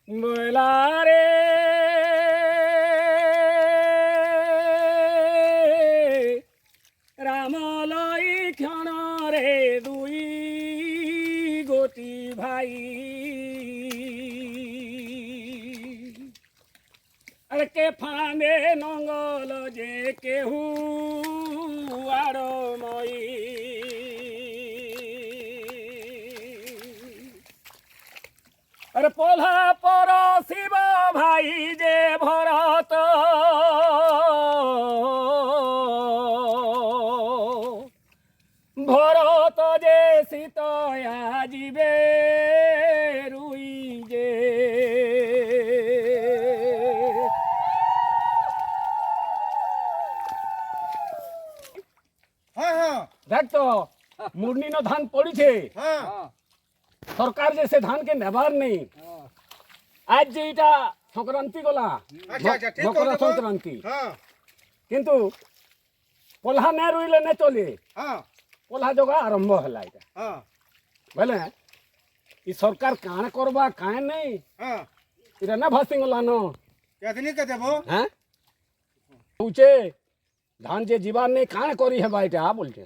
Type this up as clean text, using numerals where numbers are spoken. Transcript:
বলারে রামলই ক্ষণরে দুই গোটি ভাই আর কে ফাঁদে নঙ্গল যে কেহু আড়ময়ী আরে পলা পর শিব ভাই যে ভরত ভরত যে সীতয়া জীবে রুই যে দেখ তো মুরনিন ধান পড়িছে সরকার যে সে ধানকে নেবার নেই আজ যে এটা সংক্রান্তি গলা মকর সংক্রান্তি কিন্তু পলহা নে রুইলে নে চলে পলহা জগা আরম্ভ হলা এটা বলে ই সরকার কাণ করবা কায় নেই এটা না ভাসি গলা ন হ্যাঁ উচে ধান যে জীবার নেই কাণ করি হেবা এটা বলছে